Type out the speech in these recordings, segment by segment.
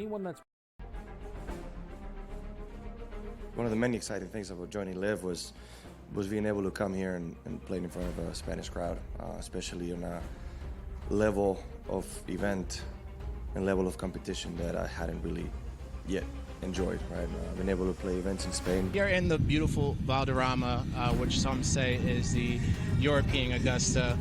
anyone that's... One of the many exciting things about joining Live was being able to come here and play in front of a Spanish crowd, especially on a level of event and level of competition that I hadn't really yet enjoyed, right? Been able to play events in Spain. Here in the beautiful Valderrama, which some say is the European Augusta,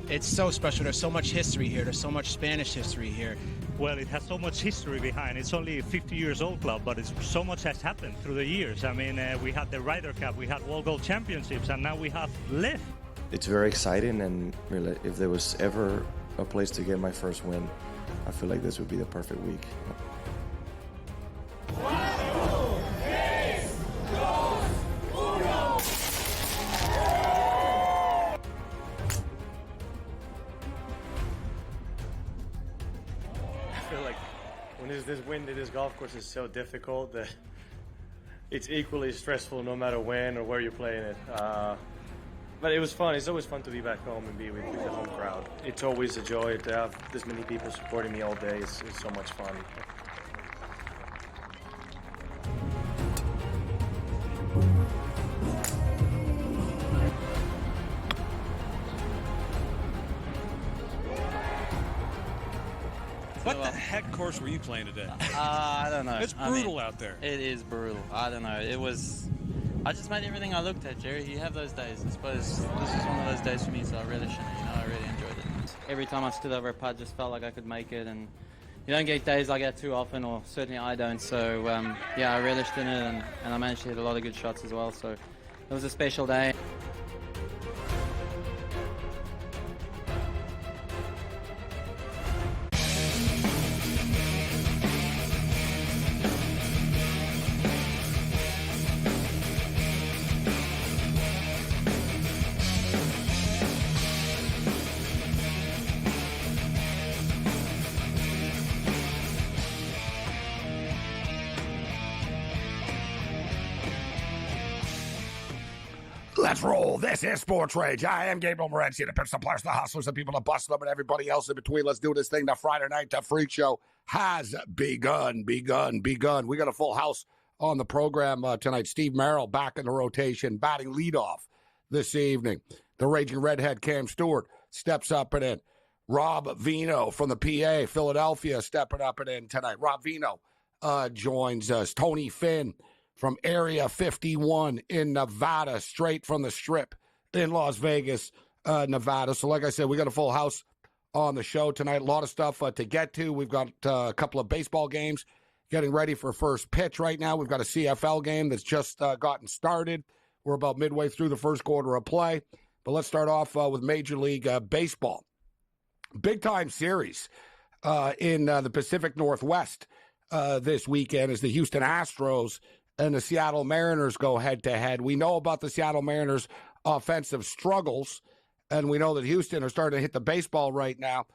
it's so special. There's so much history here. There's so much Spanish history here. Well, it has so much history behind. It's only a 50 years old club, but so much has happened through the years. I mean, we had the Ryder Cup, we had World Gold Championships, and now we have Liv. It's very exciting, and really, if there was ever a place to get my first win, I feel like this would be the perfect week. I feel like when there's this wind at this golf course is so difficult that it's equally stressful no matter when or where you're playing it. But it was fun. It's always fun to be back home and be with the home crowd. It's always a joy to have this many people supporting me all day. It's so much fun. What the heck course were you playing today? I don't know. It's brutal out there. It is brutal. I don't know. I just made everything I looked at, Jerry. You have those days. I suppose this is one of those days for me, so I relished it. I really enjoyed it. Every time I stood over a putt, just felt like I could make it, and you don't get days like that too often, or certainly I don't. So I relished in it, and I managed to hit a lot of good shots as well. So it was a special day. Let's roll. This is Sports Rage. I am Gabriel Morency, the pimps, the players, the hustlers, the people that bust them, and everybody else in between. Let's do this thing. The Friday night freak show has begun. We got a full house on the program tonight. Steve Merrill back in the rotation, batting leadoff this evening. The Raging Redhead Cam Stewart steps up and in. Rob Vino from the PA, Philadelphia, stepping up and in tonight. Rob Vino joins us. Tony Finn from Area 51 in Nevada, straight from the Strip in Las Vegas, Nevada. So like I said, we got a full house on the show tonight. A lot of stuff to get to. We've got a couple of baseball games getting ready for first pitch right now. We've got a CFL game that's just gotten started. We're about midway through the first quarter of play. But let's start off with Major League Baseball. Big-time series in the Pacific Northwest this weekend as the Houston Astros and the Seattle Mariners go head-to-head. We know about the Seattle Mariners' offensive struggles, and we know that Houston are starting to hit the baseball right now.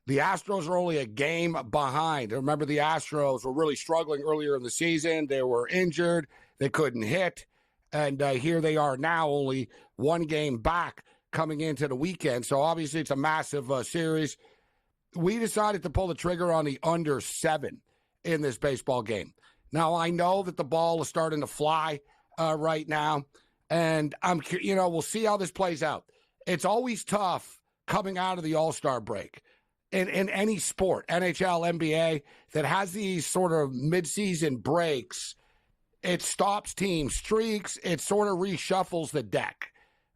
The Astros are only a game behind. Remember, the Astros were really struggling earlier in the season. They were injured. They couldn't hit. And here they are now, only one game back coming into the weekend. So, obviously, it's a massive series. We decided to pull the trigger on the under 7 in this baseball game. Now, I know that the ball is starting to fly right now, and we'll see how this plays out. It's always tough coming out of the All-Star break in any sport, NHL, NBA, that has these sort of midseason breaks. It stops team streaks. It sort of reshuffles the deck,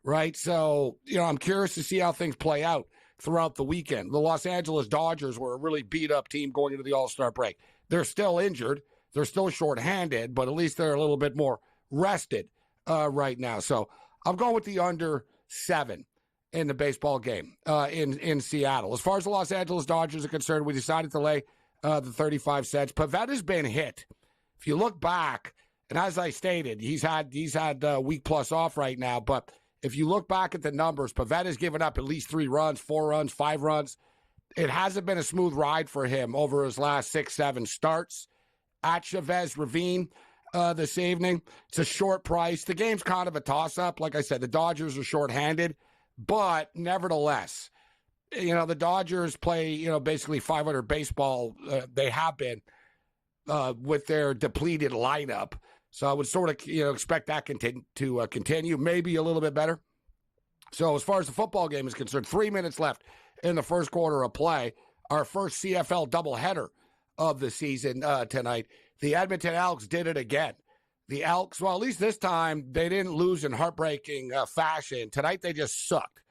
right? So, I'm curious to see how things play out throughout the weekend. The Los Angeles Dodgers were a really beat-up team going into the All-Star break. They're still injured. They're still shorthanded, but at least they're a little bit more rested right now. So I'm going with the under 7 in the baseball game in Seattle. As far as the Los Angeles Dodgers are concerned, we decided to lay the 35 cents. Pavetta's been hit. If you look back, and as I stated, he's had a week plus off right now, but if you look back at the numbers, Pavetta's given up at least 3 runs, 4 runs, 5 runs. It hasn't been a smooth ride for him over his last 6-7 starts. At Chavez Ravine this evening. It's a short price. The game's kind of a toss-up. Like I said, the Dodgers are shorthanded, but nevertheless, the Dodgers play, basically 500 baseball. They have been. with their depleted lineup. So I would sort of, expect that to continue, maybe a little bit better. So as far as the football game is concerned, 3 minutes left in the first quarter of play. Our first CFL doubleheader of the season tonight. The Edmonton Elks did it again. The Elks, well, at least this time, they didn't lose in heartbreaking fashion. Tonight, they just sucked.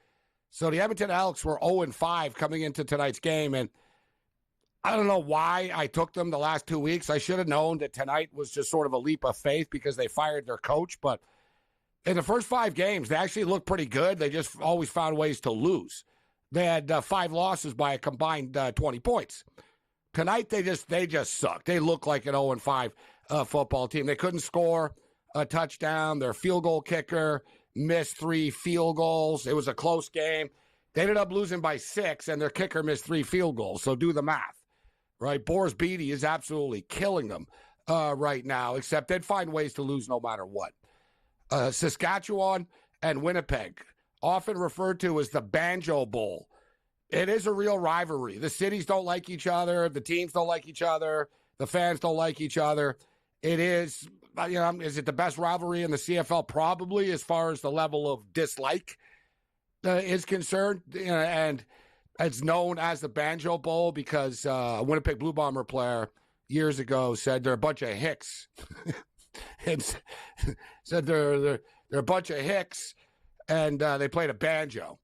So the Edmonton Elks were 0-5 coming into tonight's game, and I don't know why I took them the last 2 weeks. I should have known that tonight was just sort of a leap of faith because they fired their coach, but in the first 5 games, they actually looked pretty good. They just always found ways to lose. They had 5 losses by a combined 20 points. Tonight, they just sucked. They looked like an 0-5 football team. They couldn't score a touchdown. Their field goal kicker missed 3 field goals. It was a close game. They ended up losing by 6, and their kicker missed 3 field goals. So do the math, right? Boris Beatty is absolutely killing them right now, except they'd find ways to lose no matter what. Saskatchewan and Winnipeg, often referred to as the Banjo Bowl. It is a real rivalry. The cities don't like each other. The teams don't like each other. The fans don't like each other. It is, is it the best rivalry in the CFL? Probably, as far as the level of dislike is concerned. And it's known as the Banjo Bowl because a Winnipeg Blue Bomber player years ago said they're a bunch of hicks. And said they're a bunch of hicks, and they played a banjo.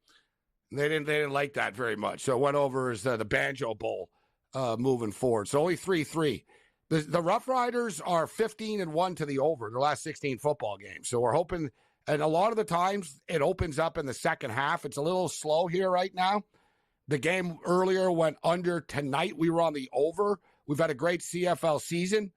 They didn't like that very much, so it went over as the Banjo Bowl moving forward. So only 3-3. The Rough Riders are 15-1 to the over their last 16 football games. So we're hoping, and a lot of the times it opens up in the second half. It's a little slow here right now. The game earlier went under. Tonight we were on the over. We've had a great CFL season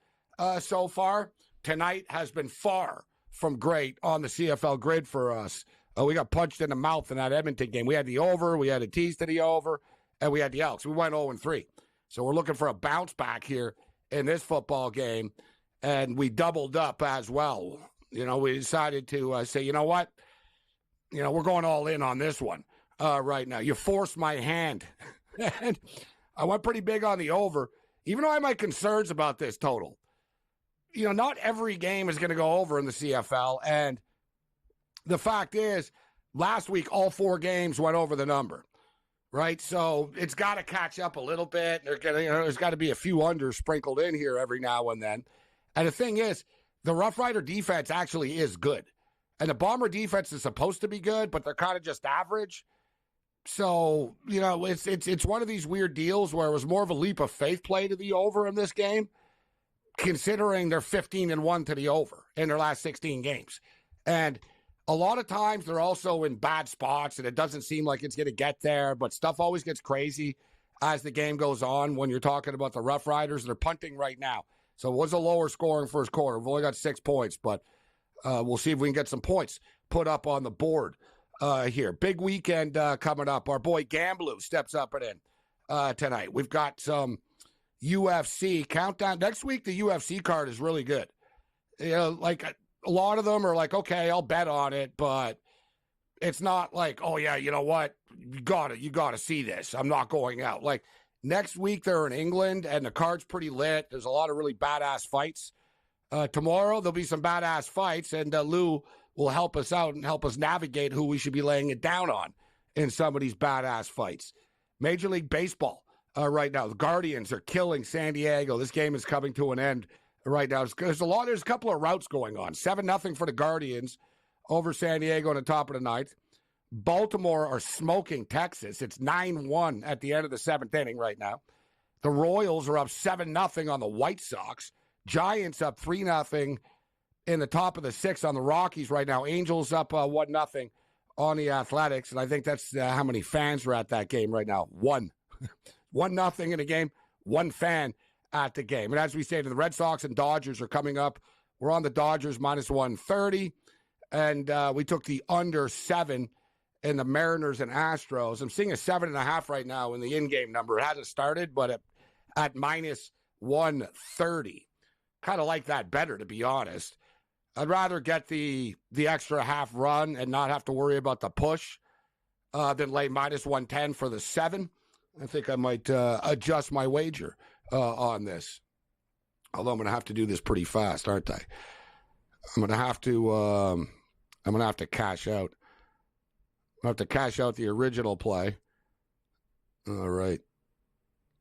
so far. Tonight has been far from great on the CFL grid for us. We got punched in the mouth in that Edmonton game. We had the over, we had a tease to the over, and we had the Elks. We went 0-3. So we're looking for a bounce back here in this football game, and we doubled up as well. We decided to say, you know what? We're going all in on this one right now. You forced my hand. And I went pretty big on the over, even though I have my concerns about this total. Not every game is going to go over in the CFL, and the fact is, last week, all 4 games went over the number, right? So it's got to catch up a little bit. There's got to be a few unders sprinkled in here every now and then. And the thing is, the Rough Rider defense actually is good. And the Bomber defense is supposed to be good, but they're kind of just average. So, it's one of these weird deals where it was more of a leap of faith play to the over in this game, considering they're 15-1 to the over in their last 16 games. And a lot of times they're also in bad spots, and it doesn't seem like it's going to get there, but stuff always gets crazy as the game goes on when you're talking about the Rough Riders. They're punting right now. So it was a lower scoring first quarter. We've only got 6 points, but we'll see if we can get some points put up on the board here. Big weekend coming up. Our boy Gamblu steps up and in tonight. We've got some UFC countdown. Next week, the UFC card is really good. A lot of them are like, okay, I'll bet on it, but it's not like, oh yeah, you know what? You gotta see this. I'm not going out. Like next week they're in England and the card's pretty lit. There's a lot of really badass fights. Tomorrow there'll be some badass fights, and Lou will help us out and help us navigate who we should be laying it down on in some of these badass fights. Major League Baseball right now. The Guardians are killing San Diego. This game is coming to an end right now. There's a couple of routes going on. 7-0 for the Guardians over San Diego in the top of the ninth. Baltimore are smoking Texas. It's 9-1 at the end of the 7th inning right now. The Royals are up 7-0 on the White Sox. Giants up 3-0 in the top of the 6th on the Rockies right now. Angels up 1-0 on the Athletics. And I think that's how many fans are at that game right now. 1. 1-0 in a game. 1 fan at the game. And as we stated, the Red Sox and Dodgers are coming up. We're on the Dodgers minus 130. And we took the under 7 in the Mariners and Astros. I'm seeing a 7.5 right now in the in-game number. It hasn't started, but at minus 130. Kind of like that better, to be honest. I'd rather get the extra half run and not have to worry about the push than lay minus 110 for the 7. I think I might adjust my wager on this. Although I'm going to have to do this pretty fast, aren't I? I'm going to have to cash out. I have to cash out the original play. All right.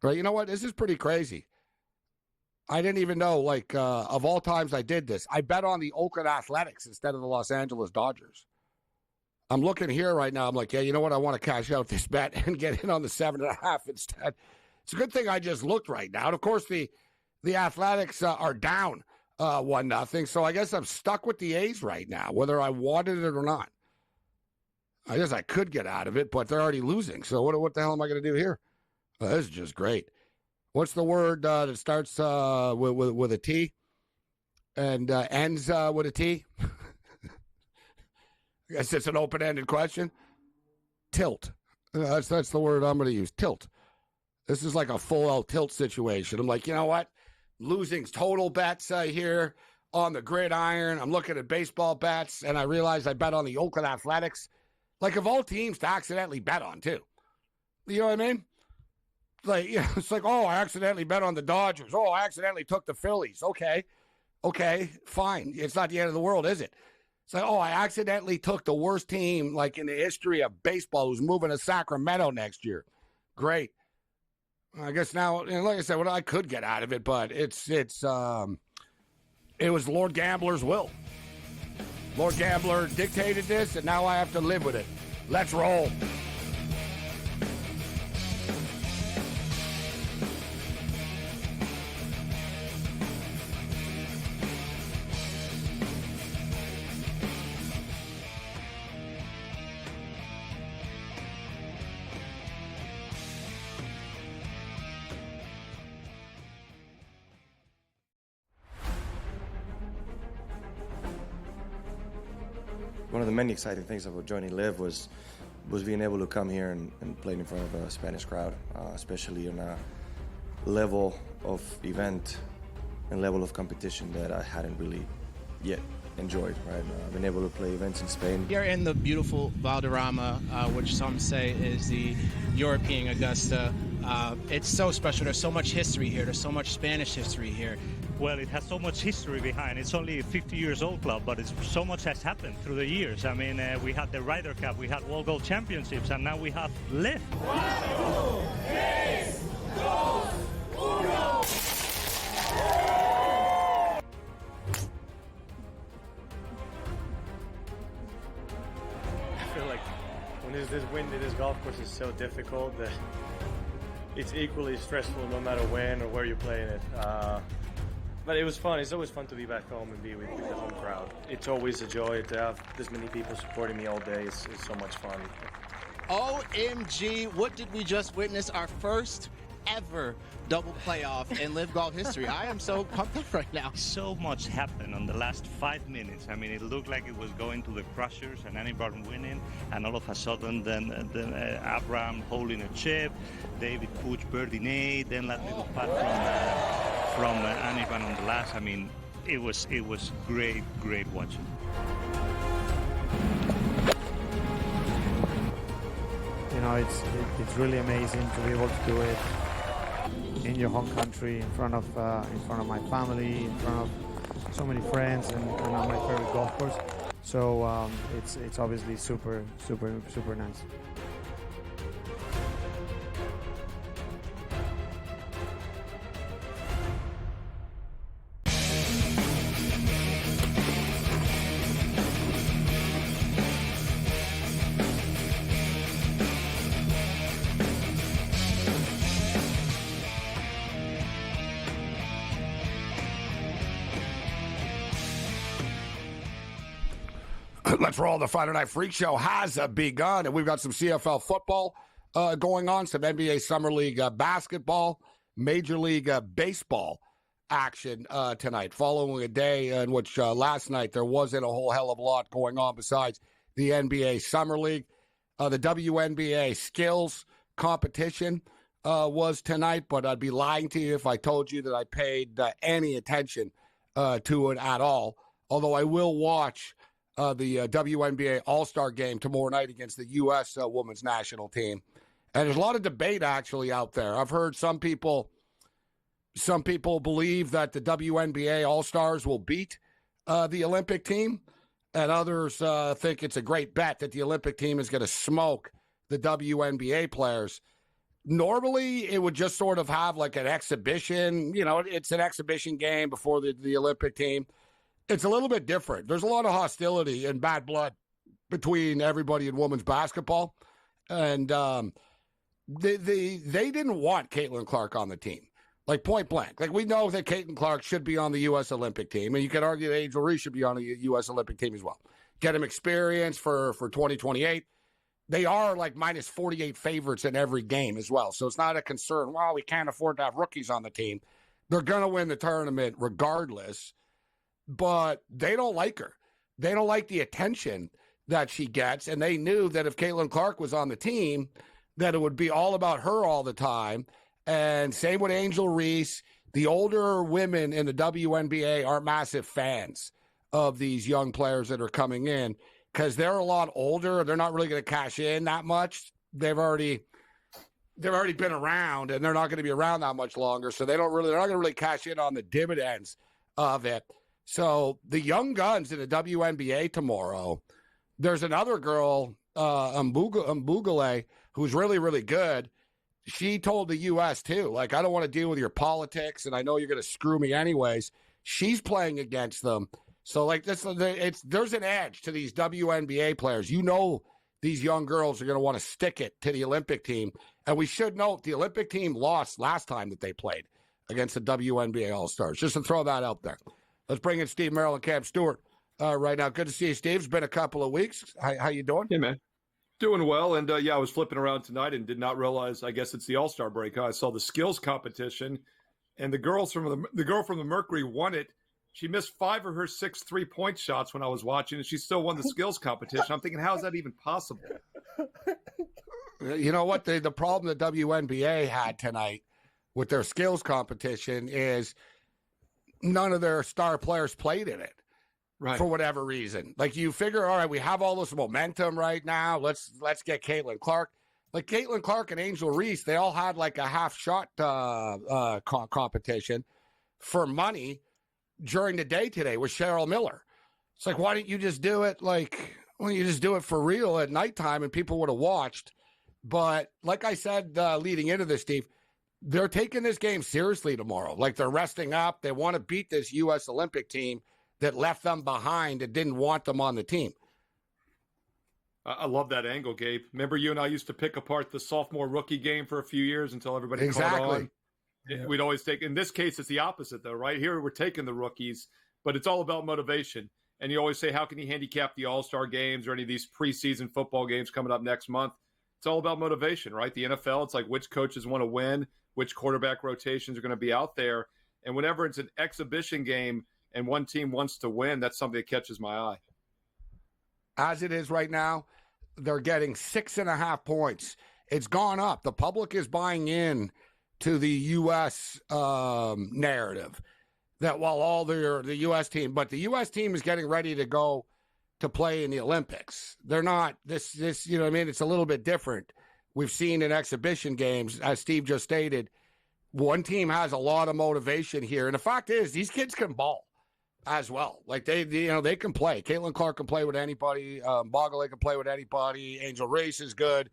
Right, you know what? This is pretty crazy. I didn't even know, like, of all times I did this, I bet on the Oakland Athletics instead of the Los Angeles Dodgers. I'm looking here right now. I'm like, yeah, you know what? I want to cash out this bet and get in on the 7.5 instead. It's a good thing I just looked right now. And of course, the Athletics are down 1-0. So I guess I'm stuck with the A's right now, whether I wanted it or not. I guess I could get out of it, but they're already losing. So what the hell am I going to do here? This is just great. What's the word that starts with a T and ends with a T? I guess it's an open-ended question. Tilt. That's the word I'm going to use. Tilt. This is like a full-out tilt situation. I'm like, you know what? Losing total bets here on the gridiron. I'm looking at baseball bets, and I realize I bet on the Oakland Athletics. Like, of all teams to accidentally bet on, too. You know what I mean? Like, you know, it's like, oh, I accidentally bet on the Dodgers. Oh, I accidentally took the Phillies. Okay, fine. It's not the end of the world, is it? It's like, oh, I accidentally took the worst team, like, in the history of baseball who's moving to Sacramento next year. Great. I guess now, you know, like I said, I could get out of it, but it was Lord Gambler's will. Lord Gambler dictated this, and now I have to live with it. Let's roll. One of the many exciting things about joining Live was being able to come here and play in front of a Spanish crowd, especially on a level of event and level of competition that I hadn't really yet enjoyed, right? I've been able to play events in Spain. Here in the beautiful Valderrama, which some say is the European Augusta, it's so special. There's so much history here. There's so much Spanish history here. Well, it has so much history behind. It's only a 50 years old club, but it's so much has happened through the years. I mean, we had the Ryder Cup, we had World Gold Championships, and now we have Live. I feel like when there's this wind in this golf course is so difficult that it's equally stressful no matter when or where you're playing it. But it was fun. It's always fun to be back home and be with the home crowd. It's always a joy to have this many people supporting me all day. It's so much fun. OMG, what did we just witness? Our first ever double playoff in Live Golf history. I am so pumped up right now. So much happened on the last 5 minutes. I mean, it looked like it was going to the crushers and Anibal winning, and all of a sudden then Abraham holding a chip, David Puig birdie 8, then that little putt from Anibal on the last. I mean, it was great watching. You know, it's really amazing to be able to do it in your home country, in front of my family, in front of so many friends, and on my favorite golf course. So it's obviously super nice. Let's roll. The Friday Night Freak Show has begun, and we've got some CFL football going on, some NBA Summer League basketball, Major League Baseball action tonight, following a day in which last night there wasn't a whole hell of a lot going on besides the NBA Summer League. The WNBA skills competition was tonight, but I'd be lying to you if I told you that I paid any attention to it at all, although I will watch the WNBA All-Star game tomorrow night against the U.S. Women's National Team. And there's a lot of debate, actually, out there. I've heard some people Some people believe that the WNBA All-Stars will beat the Olympic team, and others think it's a great bet that the Olympic team is going to smoke the WNBA players. Normally, it would just sort of have like an exhibition. You know, it's an exhibition game before the Olympic team. It's a little bit different. There's a lot of hostility and bad blood between everybody in women's basketball. And they didn't want Caitlin Clark on the team. Like, point blank. Like, we know that Caitlin Clark should be on the U.S. Olympic team, and you could argue that Angel Reese should be on the U.S. Olympic team as well. Get him experience for 2028. They are like minus 48 favorites in every game as well. So it's not a concern. Well, we can't afford to have rookies on the team. They're going to win the tournament regardless, but they don't like her. They don't like the attention that she gets, and they knew that if Caitlin Clark was on the team, that it would be all about her all the time. And same with Angel Reese. The older women in the WNBA are massive fans of these young players that are coming in because they're a lot older. They're not really going to cash in that much. They've already been around, and they're not going to be around that much longer. So they're not going to really cash in on the dividends of it. So the young guns in the WNBA tomorrow, there's another girl, Mbugale, who's really, really good. She told the U.S. too, like, I don't want to deal with your politics, and I know you're going to screw me anyways. She's playing against them. So, like, there's an edge to these WNBA players. You know these young girls are going to want to stick it to the Olympic team. And we should note the Olympic team lost last time that they played against the WNBA All-Stars. Just to throw that out there. Let's bring in Steve Merrill and Cam Stewart right now. Good to see you, Steve. It's been a couple of weeks. How you doing? Hey, man. Doing well. And, I was flipping around tonight and did not realize, I guess it's the All-Star break. I saw the skills competition, and the girl from the Mercury won it. She missed 5 of her 6 3-point shots when I was watching, and she still won the skills competition. I'm thinking, how is that even possible? You know what? The problem the WNBA had tonight with their skills competition is none of their star players played in it. Right. For whatever reason. Like, you figure, all right, we have all this momentum right now. Let's get Caitlin Clark. Like, Caitlin Clark and Angel Reese, they all had like a half shot competition for money during the day today with Cheryl Miller. It's like, why didn't you just do it? Like, why don't you just do it for real at nighttime and people would have watched? But like I said, leading into this, Steve, they're taking this game seriously tomorrow. Like, they're resting up. They want to beat this U.S. Olympic team that left them behind and didn't want them on the team. I love that angle, Gabe. Remember, you and I used to pick apart the sophomore rookie game for a few years until everybody caught on. Yeah. We'd always take, in this case, it's the opposite, though, right? Here we're taking the rookies, but it's all about motivation. And you always say, how can you handicap the All-Star games or any of these preseason football games coming up next month? It's all about motivation, right? The NFL, it's like which coaches want to win, which quarterback rotations are going to be out there. And whenever it's an exhibition game and one team wants to win, that's something that catches my eye. As it is right now, they're getting 6.5 points. It's gone up. The public is buying in to the U.S. Narrative that while all the U.S. team, but the U.S. team is getting ready to go to play in the Olympics. They're not this, you know what I mean? It's a little bit different. We've seen in exhibition games, as Steve just stated, one team has a lot of motivation here. And the fact is, these kids can ball as well. Like, they can play. Caitlin Clark can play with anybody. Mbugale can play with anybody. Angel Reese is good.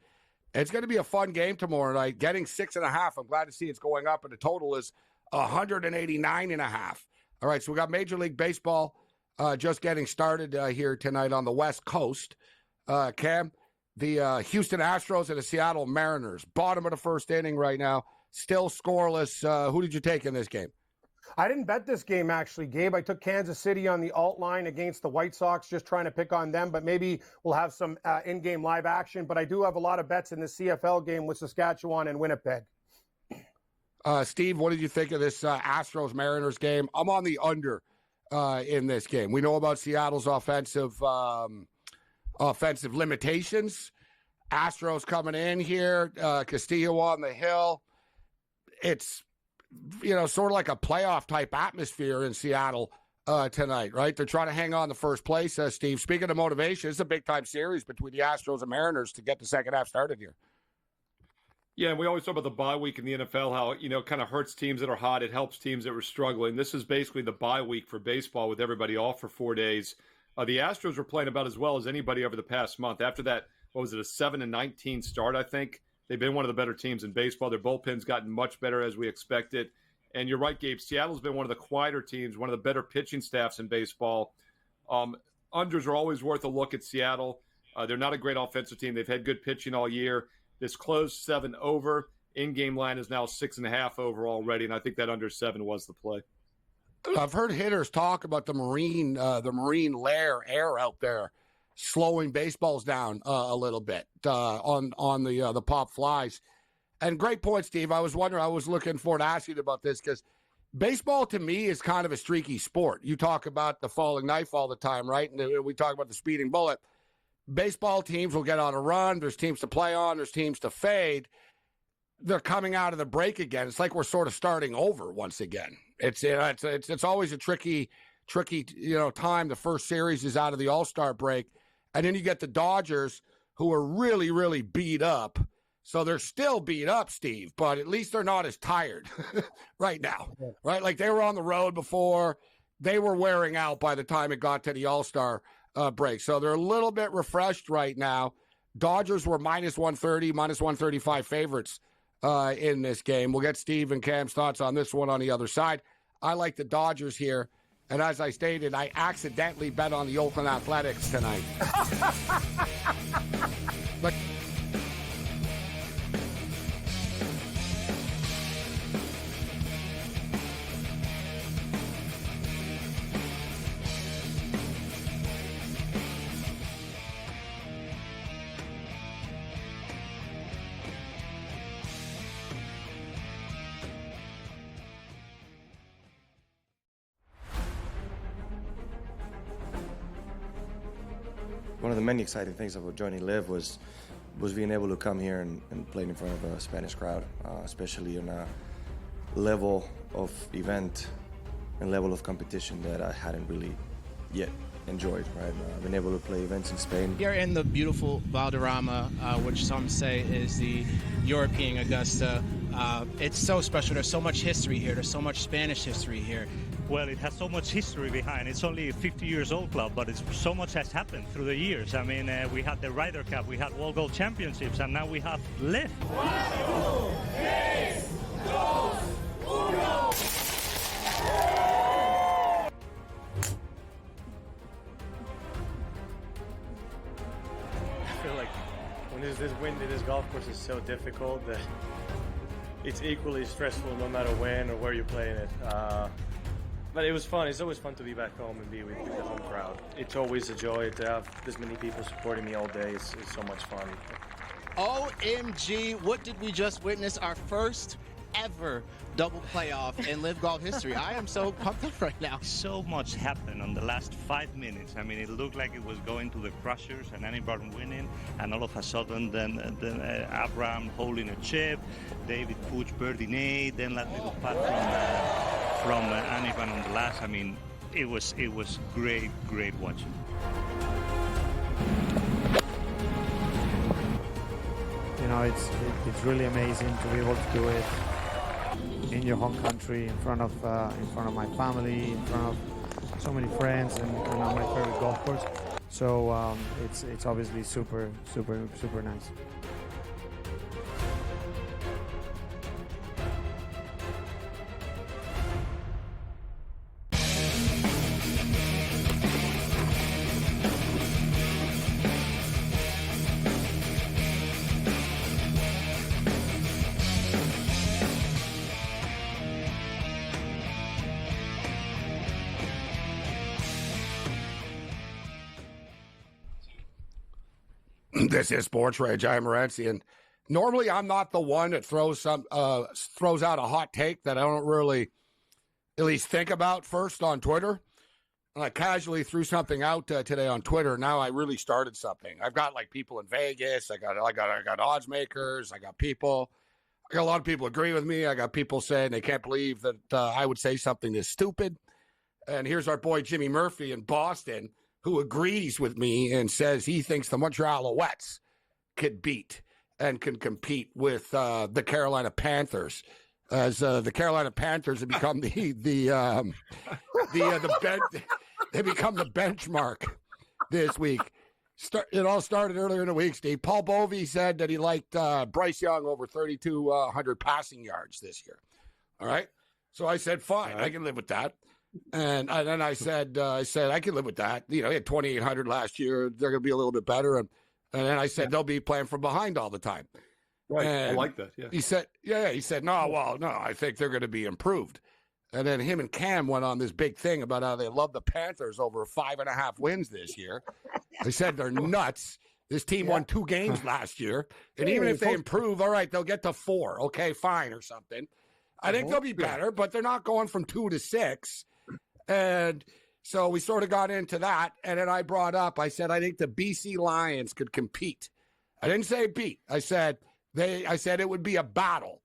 It's going to be a fun game tomorrow night. Getting 6.5. I'm glad to see it's going up, and the total is 189.5. All right, so we got Major League Baseball just getting started here tonight on the West Coast. Cam, the Houston Astros and the Seattle Mariners, bottom of the first inning right now, still scoreless. Who did you take in this game? I didn't bet this game, actually, Gabe. I took Kansas City on the alt line against the White Sox, just trying to pick on them, but maybe we'll have some in-game live action. But I do have a lot of bets in the CFL game with Saskatchewan and Winnipeg. Steve, what did you think of this Astros-Mariners game? I'm on the under in this game. We know about Seattle's offensive limitations. Astros coming in here, Castillo on the hill. It's, sort of like a playoff type atmosphere in Seattle tonight, right? They're trying to hang on to first place, Steve. Speaking of motivation, it's a big time series between the Astros and Mariners to get the second half started here. Yeah, and we always talk about the bye week in the NFL, how, it kind of hurts teams that are hot. It helps teams that were struggling. This is basically the bye week for baseball with everybody off for 4 days. The Astros were playing about as well as anybody over the past month. After that, what was it, a 7-19 start, I think? They've been one of the better teams in baseball. Their bullpen's gotten much better as we expected. And you're right, Gabe, Seattle's been one of the quieter teams, one of the better pitching staffs in baseball. Unders are always worth a look at Seattle. They're not a great offensive team. They've had good pitching all year. This closed 7 over. In-game line is now 6.5 over already, and I think that under 7 was the play. I've heard hitters talk about the marine layer air out there slowing baseballs down a little bit on the pop flies. And great point, Steve. I was looking forward to asking you about this because baseball to me is kind of a streaky sport. You talk about the falling knife all the time, right? And we talk about the speeding bullet. Baseball teams will get on a run. There's teams to play on. There's teams to fade. They're coming out of the break again. It's like we're sort of starting over once again. It's always a tricky time. The first series is out of the All-Star break, and then you get the Dodgers who are really, really beat up. So they're still beat up, Steve, but at least they're not as tired right now, right? Like they were on the road before. They were wearing out by the time it got to the All-Star break. So they're a little bit refreshed right now. Dodgers were minus 130, minus 135 favorites in this game. We'll get Steve and Cam's thoughts on this one on the other side. I like the Dodgers here. And as I stated, I accidentally bet on the Oakland Athletics tonight. But one of the many exciting things about joining Live was being able to come here and play in front of a Spanish crowd, especially on a level of event and level of competition that I hadn't really yet enjoyed, right? I've been able to play events in Spain. Here in the beautiful Valderrama, which some say is the European Augusta, it's so special. There's so much history here. There's so much Spanish history here. Well, it has so much history behind. It's only a 50 years old club, but so much has happened through the years. I mean, we had the Ryder Cup, we had World Gold Championships, and now we have Live. 4, 3, 2, 1. I feel like when there's this wind in this golf course is so difficult that it's equally stressful no matter when or where you're playing it. But it was fun. It's always fun to be back home and be with the home crowd. It's always a joy to have this many people supporting me all day. It's so much fun. OMG, what did we just witness? Our first ever double playoff in Live Golf history. I am so pumped up right now. So much happened on the last 5 minutes. I mean, it looked like it was going to the crushers and Anibal winning, and all of a sudden then Abraham holding a chip, David Puig birdie 8, then that little putt from Anibal on the last. I mean, it was great watching. You know, it's really amazing to be able to do it in your home country, in front of my family, in front of so many friends, and on my favorite golf course. So it's obviously super nice. This is Sports Rage. I am Morency, and normally I'm not the one that throws out a hot take that I don't really at least think about first on Twitter. And I casually threw something out today on Twitter. Now I really started something. I've got like people in Vegas. I got odds makers. I got a lot of people agree with me. I got people saying they can't believe that I would say something this stupid. And here's our boy Jimmy Murphy in Boston, who agrees with me and says he thinks the Montreal Alouettes could beat and can compete with the Carolina Panthers, as the Carolina Panthers have become they become the benchmark this week. It all started earlier in the week, Steve. Paul Bovey said that he liked Bryce Young over 3,200 passing yards this year. All right. So I said, fine, I can live with that. And then I said, I can live with that. You know, he had 2,800 last year. They're going to be a little bit better. And then I said, they'll be playing from behind all the time. Right. And I like that. Yeah. He said, he said, no, I think they're going to be improved. And then him and Cam went on this big thing about how they love the Panthers over 5.5 wins this year. They said they're nuts. This team won 2 games last year. And even if they improve, all right, they'll get to 4. Okay, fine, or something. I think they'll be better, but they're not going from 2 to 6. And so we sort of got into that. And then I brought up, I said, I think the BC Lions could compete. I didn't say beat. I said it would be a battle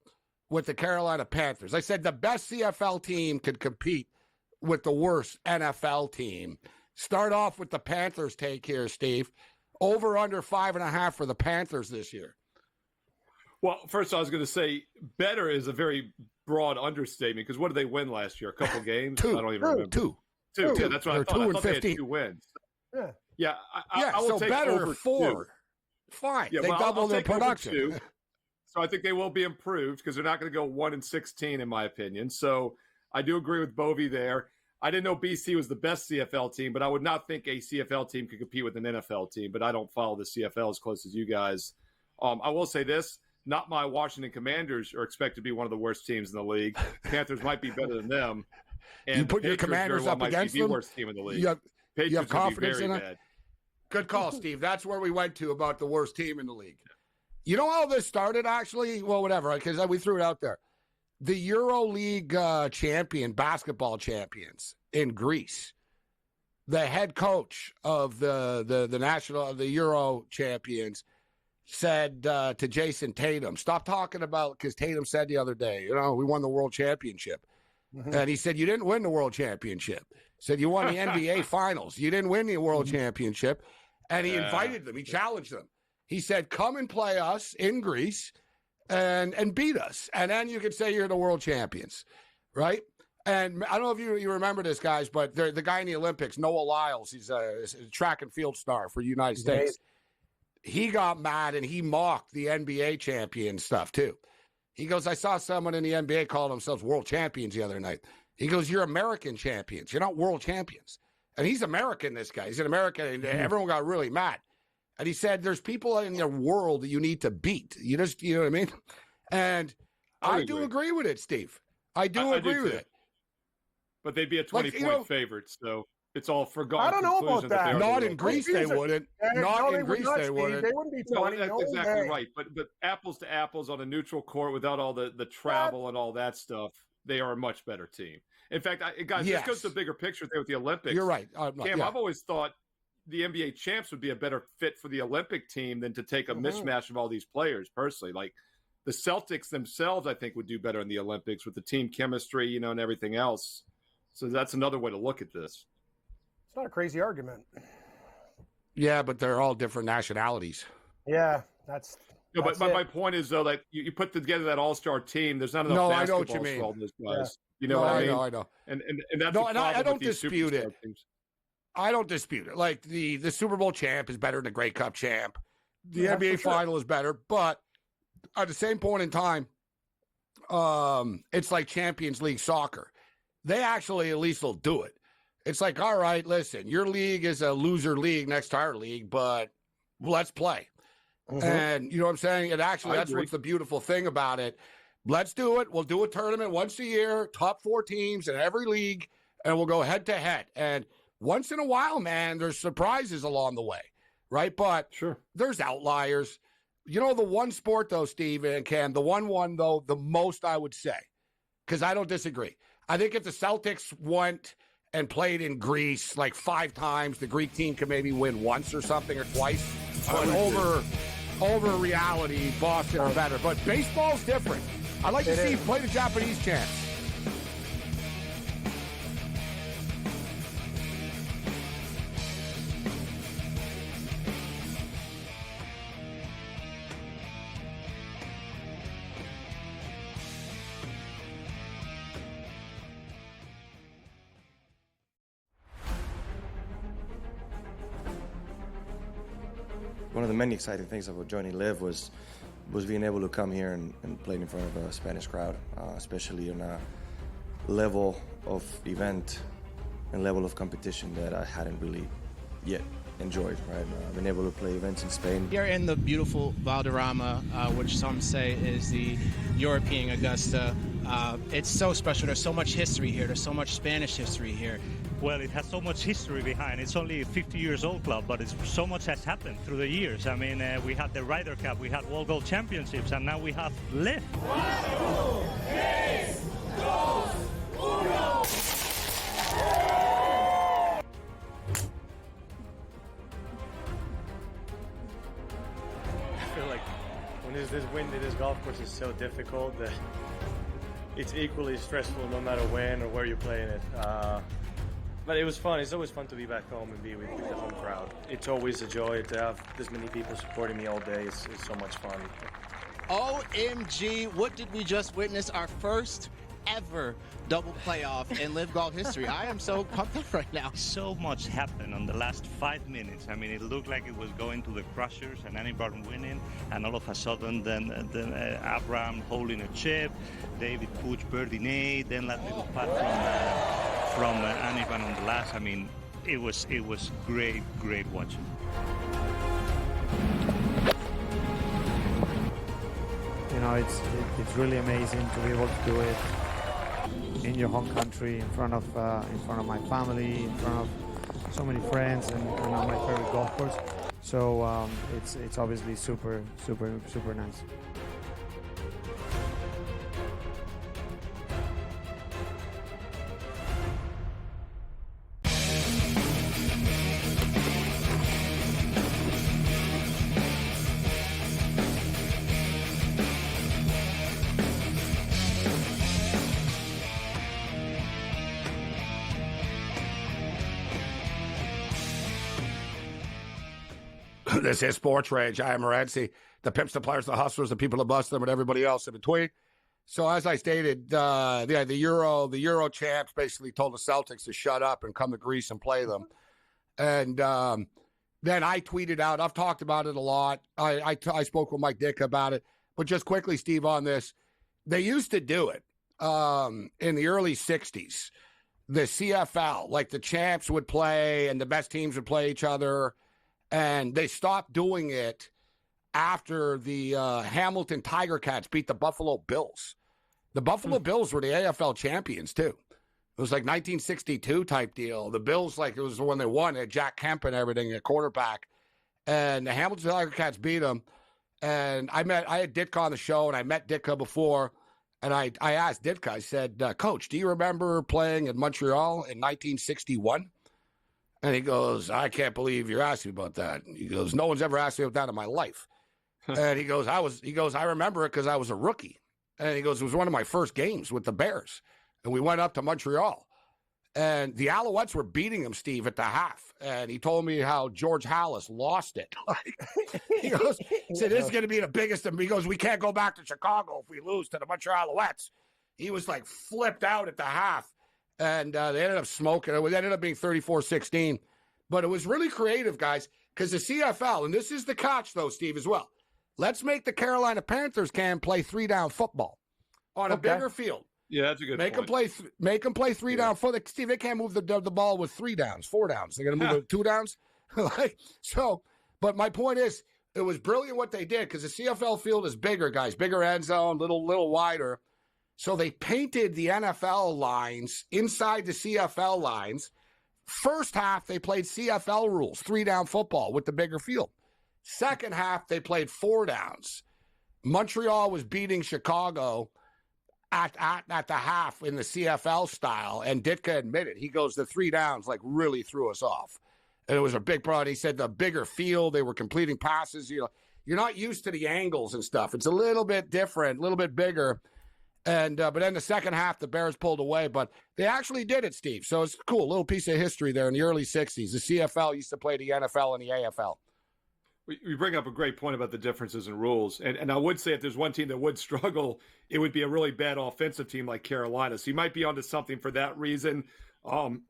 with the Carolina Panthers. I said the best CFL team could compete with the worst NFL team. Start off with the Panthers take here, Steve. Over under 5.5 for the Panthers this year. Well, first I was going to say better is a very broad understatement because what did they win last year? A couple games? 2. I don't even remember. 2. Yeah, that's what I thought. 2 I and thought 15. they had 2 wins. Yeah. I will so take better over 4. 2. Fine. Yeah, they well, double I'll their take over production. 2. So I think they will be improved because they're not going to go 1-16 in my opinion. So I do agree with Bovey there. I didn't know BC was the best CFL team, but I would not think a CFL team could compete with an NFL team. But I don't follow the CFL as close as you guys. I will say this. Not my Washington Commanders are expected to be one of the worst teams in the league. Panthers might be better than them. And you put your Commanders up against them? The worst team in the league. You have confidence in it? Bad. Good call, Steve. That's where we went to about the worst team in the league. You know how this started, actually? Well, whatever, because we threw it out there. The EuroLeague basketball champions in Greece, the head coach of the Euro champions said to Jason Tatum, stop talking about, because Tatum said the other day, we won the world championship. Mm-hmm. And he said, you didn't win the world championship. He said, you won the NBA finals. You didn't win the world championship. And he invited them. He challenged them. He said, come and play us in Greece and beat us. And then you could say you're the world champions, right? And I don't know if you remember this, guys, but the guy in the Olympics, Noah Lyles, he's a track and field star for the United States. He got mad and he mocked the NBA champion stuff, too. He goes, I saw someone in the NBA call themselves world champions the other night. He goes, you're American champions. You're not world champions. And he's American, this guy. He's an American, and everyone got really mad. And he said, there's people in the world that you need to beat. You know what I mean? And I do agree with it, Steve. I do agree with it. But they'd be a 20-point favorite, so it's all forgotten. I don't know about that. Not in Greece, they wouldn't. Not in Greece, they wouldn't. They wouldn't be 20. That's exactly right. But apples to apples on a neutral court without all the travel and all that stuff, they are a much better team. In fact, guys, this goes to the bigger picture there with the Olympics. You're right. Cam, I've always thought the NBA champs would be a better fit for the Olympic team than to take a mismatch of all these players, personally. Like the Celtics themselves, I think, would do better in the Olympics with the team chemistry, and everything else. So that's another way to look at this. It's not a crazy argument. Yeah, but they're all different nationalities. Yeah, that's but my point is, though, that you put together that all-star team, there's not enough basketball for all those guys. Yeah. You know what I mean? I know. And that's I don't dispute it. Teams. I don't dispute it. Like the Super Bowl champ is better than the Grey Cup champ. The NBA final is better, but at the same point in time, it's like Champions League soccer. They actually at least will do it. It's like, all right, listen, your league is a loser league next to our league, but let's play. Mm-hmm. And you know what I'm saying? And actually, that's what's the beautiful thing about it. Let's do it. We'll do a tournament once a year, top 4 teams in every league, and we'll go head to head. And once in a while, man, there's surprises along the way, right? But there's outliers. The one sport, though, Steve and Cam, the one, though, the most I would say, because I don't disagree. I think if the Celtics went and played in Greece like 5 times, the Greek team could maybe win once or something or twice. But over reality, Boston are better. But baseball's different. I'd like to see play the Japanese champs. one of the many exciting things about joining Live was being able to come here and play in front of a Spanish crowd, especially on a level of event and level of competition that I hadn't really yet enjoyed, right? I've been able to play events in Spain. You're in the beautiful Valderrama, which some say is the European Augusta. It's so special. There's so much history here. There's so much Spanish history here. Well, it has so much history behind. It's only a 50 years old club, but so much has happened through the years. I mean, we had the Ryder Cup, we had World Gold Championships, and now we have Live. 1, 2, 3, 2, 1. I feel like when there's this wind, this golf course is so difficult that it's equally stressful no matter when or where you're playing it. But it was fun. It's always fun to be back home and be with the home crowd. It's always a joy to have this many people supporting me all day. It's so much fun. OMG, what did we just witness? Our first ever double playoff in Live Golf history. I am so pumped up right now. So much happened on the last 5 minutes. I mean, it looked like it was going to the crushers and Anibal winning, and all of a sudden then Abraham holding a chip, David Puig birdie, then that little putt from Anibal on the last. I mean, it was great watching. You know, it's really amazing to be able to do it in your home country, in front of my family, in front of so many friends, and on my favorite golf course. So it's obviously super nice. This is Sports Rage. I am Morency. The pimps, the players, the hustlers, the people that bust them, and everybody else in between. So as I stated, the Euro champs basically told the Celtics to shut up and come to Greece and play them. And then I tweeted out, I've talked about it a lot. I spoke with Mike Dick about it. But just quickly, Steve, on this, they used to do it in the early 60s. The CFL, like the champs would play and the best teams would play each other. And they stopped doing it after the Hamilton Tiger Cats beat the Buffalo Bills. The Buffalo Bills were the AFL champions, too. It was like 1962 type deal. The Bills, like, it was when they won. They had Jack Kemp and everything at quarterback. And the Hamilton Tiger Cats beat them. And I had Ditka on the show, and I met Ditka before. And I asked Ditka, I said, Coach, do you remember playing in Montreal in 1961? And he goes, I can't believe you're asking me about that. He goes, no one's ever asked me about that in my life. And he goes, I remember it because I was a rookie. And he goes, it was one of my first games with the Bears. And we went up to Montreal. And the Alouettes were beating them, Steve, at the half. And he told me how George Halas lost it. He goes, he said, this is going to be the biggest. He goes, we can't go back to Chicago if we lose to the Montreal Alouettes. He was like flipped out at the half. And they ended up smoking. It ended up being 34-16. But it was really creative, guys, because the CFL, and this is the catch, though, Steve, as well. Let's make the Carolina Panthers play three-down football on a bigger field. Yeah, that's a good point. Make them play three-down football. Steve, they can't move the ball with 3 downs, 4 downs. They're going to move it 2 downs. But my point is, it was brilliant what they did because the CFL field is bigger, guys, bigger end zone, little wider. So they painted the NFL lines inside the CFL lines. First half, they played CFL rules, 3-down football with the bigger field. Second half, they played 4 downs. Montreal was beating Chicago at the half in the CFL style, and Ditka admitted, he goes, the 3 downs like really threw us off. And it was a big problem. He said the bigger field, they were completing passes. You're not used to the angles and stuff. It's a little bit different, a little bit bigger. And but then the second half, the Bears pulled away. But they actually did it, Steve. So it's cool. A little piece of history there in the early 60s. The CFL used to play the NFL and the AFL. We bring up a great point about the differences in rules. And I would say if there's one team that would struggle, it would be a really bad offensive team like Carolina. So you might be onto something for that reason. I'm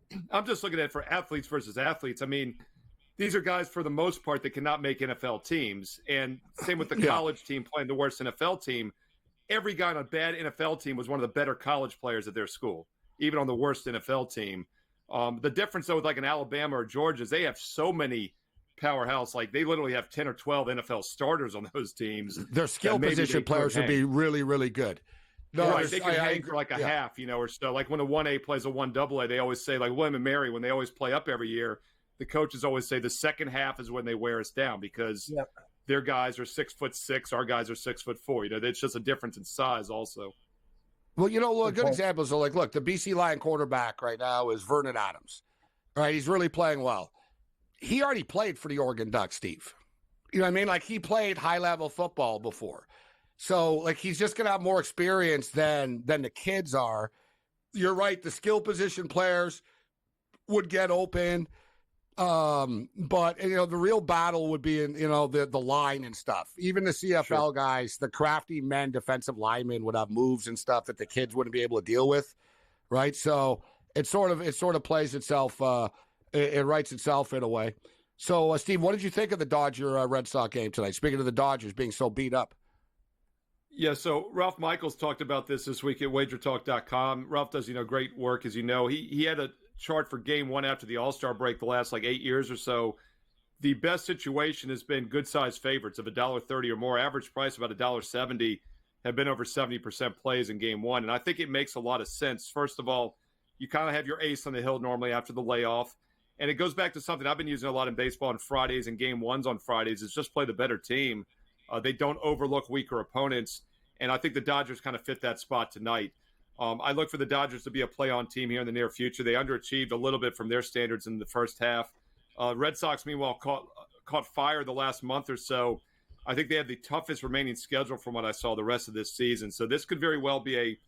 just looking at it for athletes versus athletes. I mean, these are guys for the most part that cannot make NFL teams. And same with the college team playing the worst NFL team. Every guy on a bad NFL team was one of the better college players at their school, even on the worst NFL team. The difference, though, with like an Alabama or Georgia is they have so many powerhouse. Like they literally have 10 or 12 NFL starters on those teams. Their skill position players would be really, really good. No, right, they can hang for like a half, or so. Like when a 1A plays a 1AA, they always say, like William and Mary, when they always play up every year, the coaches always say the second half is when they wear us down because their guys are 6'6", our guys are 6'4". It's just a difference in size also. Well, good examples are look, the BC Lion quarterback right now is Vernon Adams. Right, he's really playing well. He already played for the Oregon Ducks, Steve. You know what I mean? Like he played high-level football before. So, like, he's just going to have more experience than the kids are. You're right. The skill position players would get open. But, the real battle would be in, the line and stuff. Even the CFL guys, the crafty men, defensive linemen would have moves and stuff that the kids wouldn't be able to deal with. Right. So it sort of plays itself. It writes itself in a way. So, Steve, what did you think of the Dodger Red Sox game tonight? Speaking of the Dodgers being so beat up. Yeah, so Ralph Michaels talked about this week at wagertalk.com. Ralph does, great work, as you know. He had a chart for game one after the All-Star break the last, 8 years or so. The best situation has been good-sized favorites of $1.30 or more. Average price about $1.70 have been over 70% plays in game one. And I think it makes a lot of sense. First of all, you kind of have your ace on the hill normally after the layoff. And it goes back to something I've been using a lot in baseball on Fridays and game ones on Fridays is just play the better team. They don't overlook weaker opponents, and I think the Dodgers kind of fit that spot tonight. I look for the Dodgers to be a play-on team here in the near future. They underachieved a little bit from their standards in the first half. Red Sox, meanwhile, caught fire the last month or so. I think they have the toughest remaining schedule from what I saw the rest of this season. So this could very well be a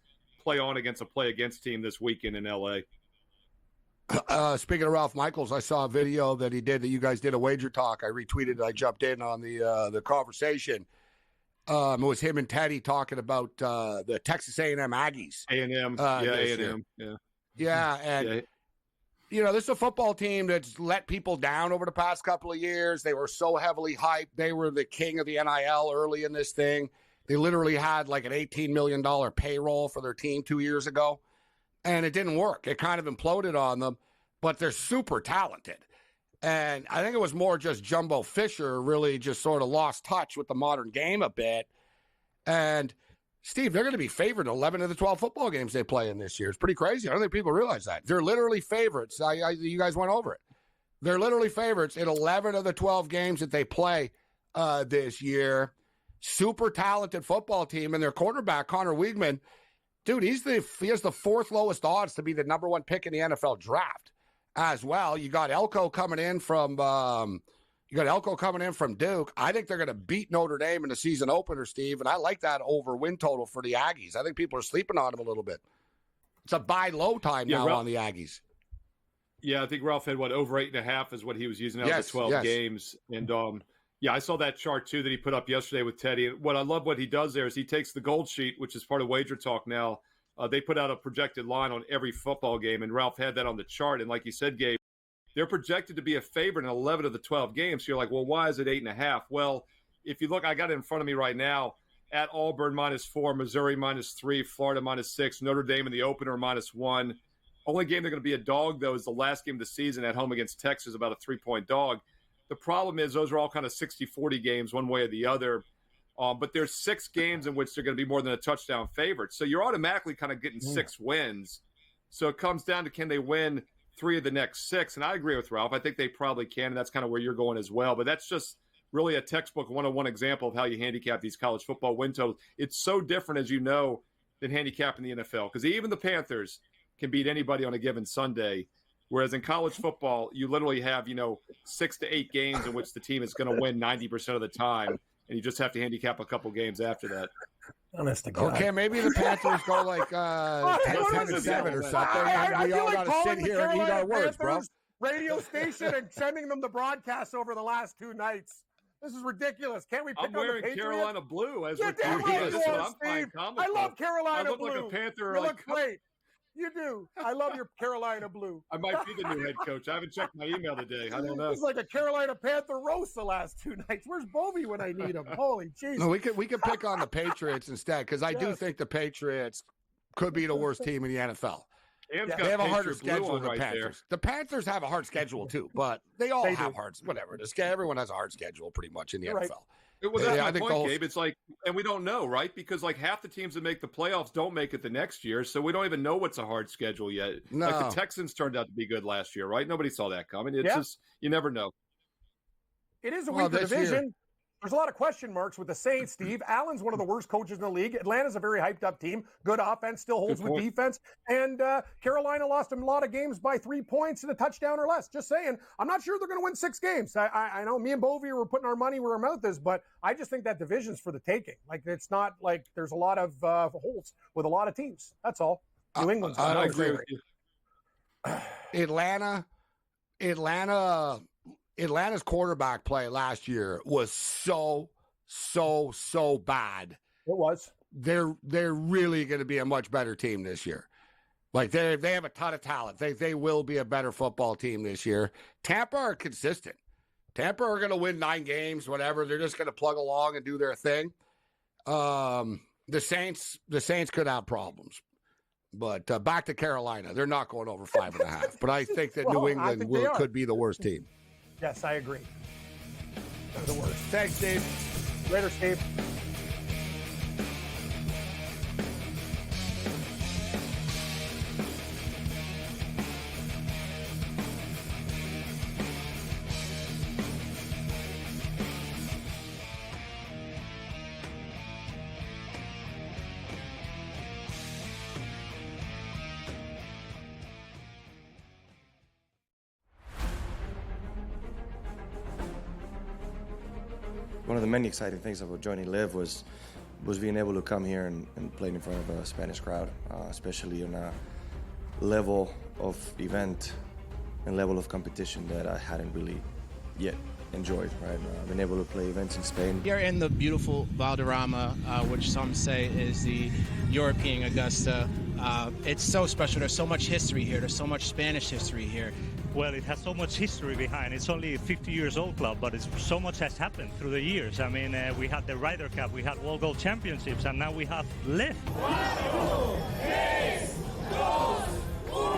play-on against a play-against team this weekend in L.A. Speaking of Ralph Michaels, I saw a video that he did that you guys did a wager talk. I retweeted. I jumped in on the conversation. It was him and Teddy talking about the Texas A&M Aggies. A&M, A&M, yeah, and this is a football team that's let people down over the past couple of years. They were so heavily hyped. They were the king of the NIL early in this thing. They literally had like an $18 million payroll for their team 2 years ago. And it didn't work. It kind of imploded on them, but they're super talented. And I think it was more just Jumbo Fisher really just sort of lost touch with the modern game a bit. And, Steve, they're going to be favored in 11 of the 12 football games they play in this year. It's pretty crazy. I don't think people realize that. They're literally favorites. You guys went over it. They're literally favorites in 11 of the 12 games that they play this year. Super talented football team. And their quarterback, Connor Weigman, dude, he has the fourth lowest odds to be the number one pick in the NFL draft as well. You got Elko coming in from Duke. I think they're going to beat Notre Dame in the season opener, Steve, and I like that over win total for the Aggies. I think people are sleeping on them a little bit. It's a buy low time now on the Aggies. Yeah, I think Ralph had over 8.5 is what he was using out of the 12 games. And I saw that chart too that he put up yesterday with Teddy. And what I love what he does there is he takes the gold sheet, which is part of Wager Talk now. They put out a projected line on every football game, and Ralph had that on the chart. And like you said, Gabe, they're projected to be a favorite in 11 of the 12 games. So you're like, well, why is it 8.5? Well, if you look, I got it in front of me right now. At Auburn -4, Missouri -3, Florida -6, Notre Dame in the opener -1. Only game they're going to be a dog, though, is the last game of the season at home against Texas, about a 3-point dog. The problem is those are all kind of 60-40 games one way or the other. But there's 6 games in which they're going to be more than a touchdown favorite. So you're automatically kind of getting 6 wins. So it comes down to can they win 3 of the next 6? And I agree with Ralph. I think they probably can, and that's kind of where you're going as well. But that's just really a textbook 101 example of how you handicap these college football win totals. It's so different, as you know, than handicapping the NFL. Because even the Panthers can beat anybody on a given Sunday. Whereas in college football, you literally have, 6 to 8 games in which the team is going to win 90% of the time. And you just have to handicap a couple games after that. Honest to God. Okay, maybe the Panthers go like 10-7 or something, and we all got to sit here and eat our words, bro. Radio station and sending them the broadcasts over the last 2 nights. This is ridiculous. Can't we pick I'm wearing on the Carolina blue as yeah, we're damn right you are, I'm Steve. fine. I love Carolina I look blue. like a Panther. You look great. You do. I love your Carolina blue. I might be the new head coach. I haven't checked my email today. I don't know. It's like a Carolina Panther roast the last 2 nights. Where's Bovey when I need him? Holy Jesus. No, we could pick on the Patriots instead, because I do think the Patriots could be the worst team in the NFL. They have a harder schedule than the Panthers. The Panthers have a hard schedule too, but they all have hard. Whatever. Everyone has a hard schedule pretty much in the NFL. Well, that's my point, Gabe. It's like, and we don't know, right? Because like half the teams that make the playoffs don't make it the next year, so we don't even know what's a hard schedule yet. No. Like the Texans turned out to be good last year, right? Nobody saw that coming. It's just, you never know. It is a weaker division. There's a lot of question marks with the Saints, Steve. Allen's one of the worst coaches in the league. Atlanta's a very hyped up team. Good offense, still holds with defense. And Carolina lost a lot of games by 3 points and a touchdown or less. Just saying, I'm not sure they're going to win 6 games. I know me and Bovey were putting our money where our mouth is, but I just think that division's for the taking. Like, it's not like there's a lot of holes with a lot of teams. That's all. New England's I my agree with you. Atlanta's quarterback play last year was so bad. It was. They're really going to be a much better team this year. Like they have a ton of talent. They will be a better football team this year. Tampa are consistent. Tampa are going to win 9 games, whatever. They're just going to plug along and do their thing. The Saints could have problems. But back to Carolina, they're not going over 5.5. But I think that New England could be the worst team. Yes, I agree. They're the worst. Thanks, Steve. Later, Steve. One of the many exciting things about joining Live was being able to come here and play in front of a Spanish crowd, especially on a level of event and level of competition that I hadn't really yet enjoyed, right? I've been able to play events in Spain. Here in the beautiful Valderrama, which some say is the European Augusta. It's so special. There's so much history here. There's so much Spanish history here. Well, it has so much history behind. It's only a 50-year-old club, but so much has happened through the years. I mean, we had the Ryder Cup, we had World Gold Championships, and now we have Live. 4, 3, 2, 1.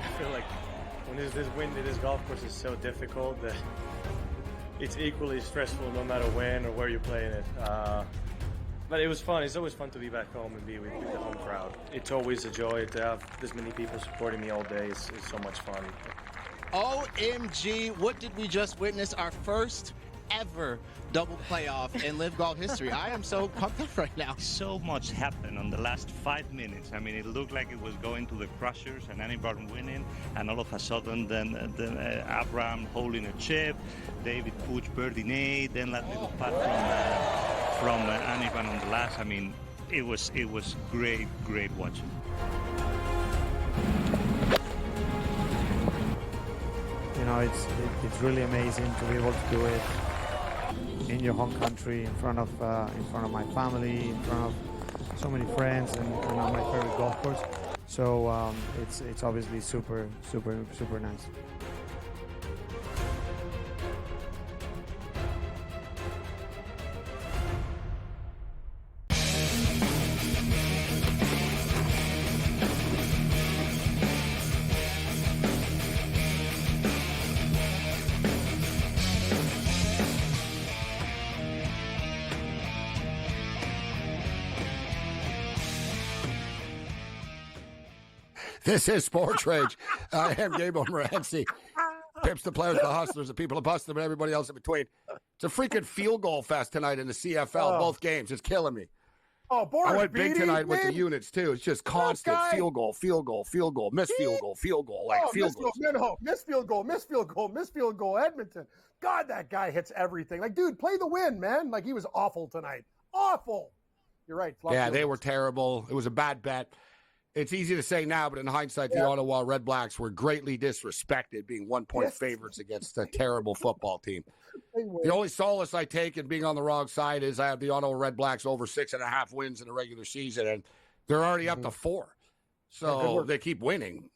I feel like when there's this wind, this golf course is so difficult that it's equally stressful no matter when or where you're playing it. But it was fun. It's always fun to be back home and be with the home crowd. It's always a joy to have this many people supporting me all day. It's so much fun. OMG, what did we just witness? Our first ever double playoff in Live Golf history. I am so pumped up right now. So much happened on the last 5 minutes. I mean, it looked like it was going to the crushers and Anibal winning, and all of a sudden then Abraham holding a chip, David Puig birdie eight, then that little putt from Anibal on the last. I mean, it was great watching. You know, it's really amazing to be able to do it in your home country, in front of my family, in front of so many friends, and on my favorite golf course. So it's obviously super nice. This is Sports Rage. I am Gabriel Morency. Pips, the players, the hustlers, the people that bust them, and everybody else in between. It's a freaking field goal fest tonight in the CFL, both games. It's killing me. Oh, Boris, I went big tonight with the units, too. It's just constant field goal, miss field goal, like field goals. Miss field goal, Edmonton. God, that guy hits everything. Like, dude, play the win, man. Like, he was awful tonight. Awful. You're right. Yeah, they were terrible. It was a bad bet. It's easy to say now, but in hindsight, the Ottawa Red Blacks were greatly disrespected, being 1-point favorites against a terrible football team. The only solace I take in being on the wrong side is I have the Ottawa Red Blacks over 6.5 wins in the regular season, and they're already up to 4. So they keep winning.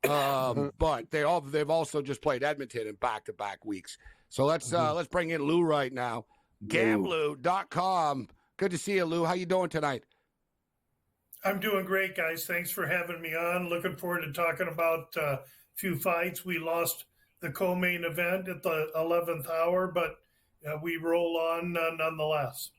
But they've also just played Edmonton in back-to-back weeks. So let's bring in Lou right now. Gamblou.com. Good to see you, Lou. How you doing tonight? I'm doing great, guys. Thanks for having me on. Looking forward to talking about a few fights. We lost the co-main event at the 11th hour, but we roll on nonetheless.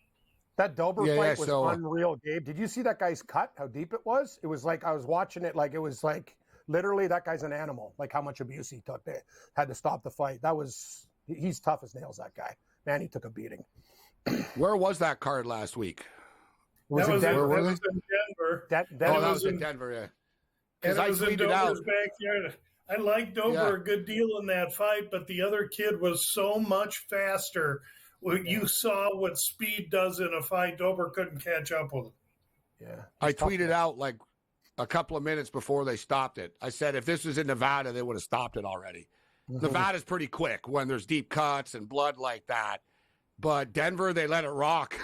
That Dober fight was unreal, Gabe. Did you see that guy's cut, how deep it was? It was like, I was watching it like it was like, literally, that guy's an animal, like how much abuse he took. They had to stop the fight. He's tough as nails, that guy. Man, he took a beating. Where was that card last week? That was in Denver. That was in Denver, yeah. And it was in Dober's backyard. I liked Dober a good deal in that fight, but the other kid was so much faster. You saw what speed does in a fight. Dober couldn't catch up with him. Yeah. I tweeted out like a couple of minutes before they stopped it. I said, if this was in Nevada, they would have stopped it already. Nevada's pretty quick when there's deep cuts and blood like that. But Denver, they let it rock.